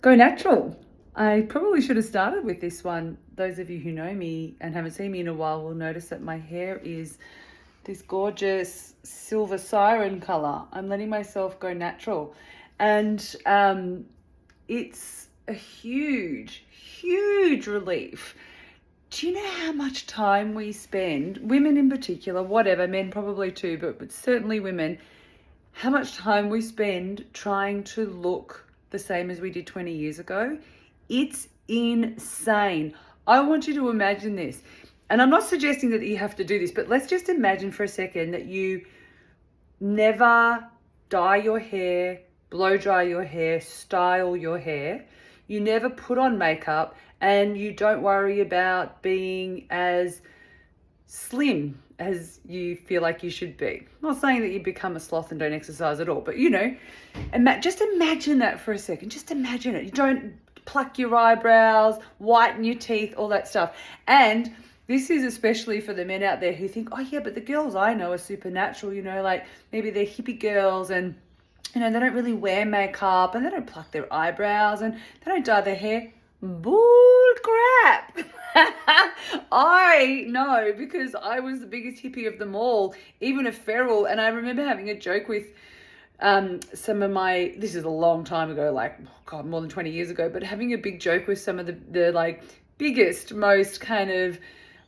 Go natural. I probably should have started with this one. Those of you who know me and haven't seen me in a while will notice that my hair is this gorgeous silver siren color. I'm letting myself go natural. And it's a huge, huge relief. Do you know how much time we spend, women in particular, whatever, men probably too, but certainly women, how much time we spend trying to look the same as we did 20 years ago? It's insane. I want you to imagine this. And I'm not suggesting that you have to do this, but let's just imagine for a second that you never dye your hair, blow dry your hair, style your hair. You never put on makeup, and you don't worry about being as slim as you feel like you should be. I'm not saying that you become a sloth and don't exercise at all, but just imagine that for a second. Just imagine it. You don't pluck your eyebrows, whiten your teeth, all that stuff. And this is especially for the men out there who think, oh yeah, but the girls I know are supernatural, like maybe they're hippie girls and they don't really wear makeup and they don't pluck their eyebrows and they don't dye their hair. Bull crap. I know, because I was the biggest hippie of them all, even a feral. And I remember having a joke with some of my, this is a long time ago, more than 20 years ago, but having a big joke with some of the biggest, most kind of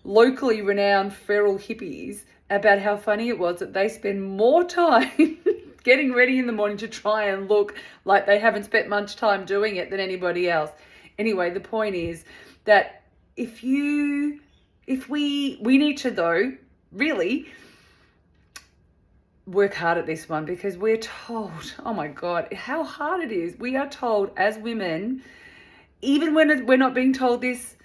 locally renowned feral hippies about how funny it was that they spend more time getting ready in the morning to try and look like they haven't spent much time doing it than anybody else. Anyway, the point is that we need to, though, really work hard at this one, because we're told, oh my God, how hard it is. We are told as women, even when we're not being told this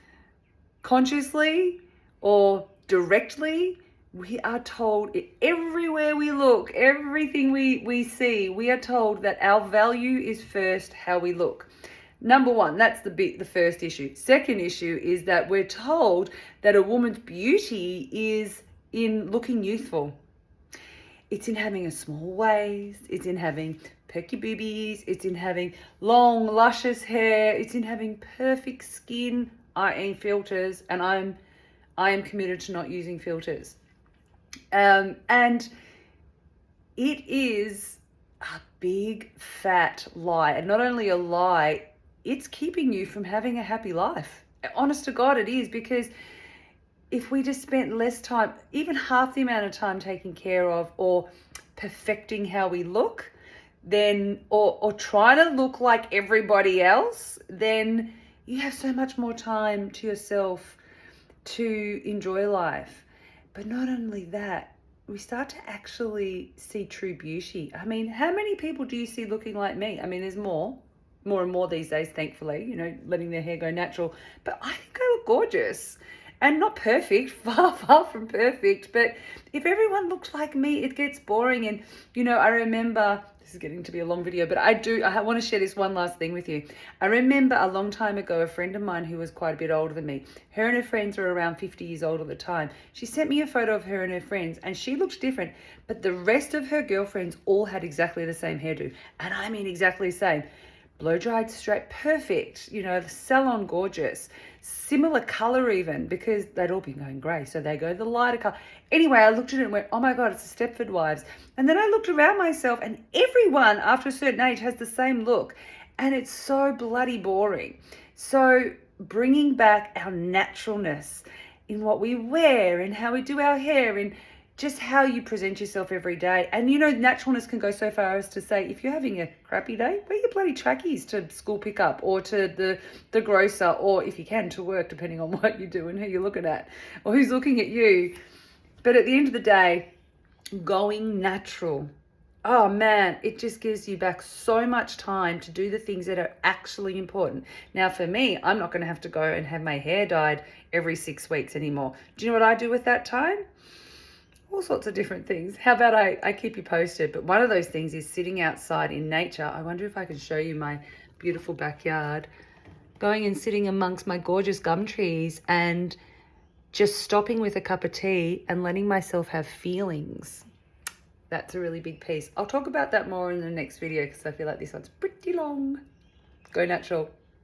consciously or directly, we are told everywhere we look, everything we see, we are told that our value is first how we look. Number one, that's the first issue. Second issue is that we're told that a woman's beauty is in looking youthful. It's in having a small waist. It's in having perky boobies. It's in having long, luscious hair. It's in having perfect skin, i.e. filters. And I am committed to not using filters. And it is a big, fat lie. And not only a lie, it's keeping you from having a happy life. Honest to God, it is, because if we just spent less time, even half the amount of time taking care of or perfecting how we look, then, or trying to look like everybody else, then you have so much more time to yourself to enjoy life. But not only that, we start to actually see true beauty. I mean, how many people do you see looking like me? I mean, there's more and more these days, thankfully, letting their hair go natural. But I think I look gorgeous. And not perfect, far, far from perfect. But if everyone looked like me, it gets boring. And, I remember, this is getting to be a long video, but I want to share this one last thing with you. I remember a long time ago, a friend of mine who was quite a bit older than me, her and her friends were around 50 years old at the time. She sent me a photo of her and her friends, and she looked different. But the rest of her girlfriends all had exactly the same hairdo. And I mean exactly the same. Blow-dried straight, perfect, the salon gorgeous, similar color even, because they'd all been going grey, so they go the lighter color. Anyway, I looked at it and went, oh my God, it's the Stepford Wives. And then I looked around myself, and everyone after a certain age has the same look, and it's so bloody boring. So bringing back our naturalness in what we wear and how we do our hair and just how you present yourself every day. And naturalness can go so far as to say, if you're having a crappy day, wear your bloody trackies to school pickup or to the grocer, or if you can, to work, depending on what you do and who you're looking at or who's looking at you. But at the end of the day, going natural, oh man, it just gives you back so much time to do the things that are actually important. Now for me, I'm not going to have to go and have my hair dyed every 6 weeks anymore. Do you know what I do with that time? All sorts of different things. How about I keep you posted? But one of those things is sitting outside in nature. I wonder if I can show you my beautiful backyard. Going and sitting amongst my gorgeous gum trees and just stopping with a cup of tea and letting myself have feelings. That's a really big piece. I'll talk about that more in the next video because I feel like this one's pretty long. Go natural.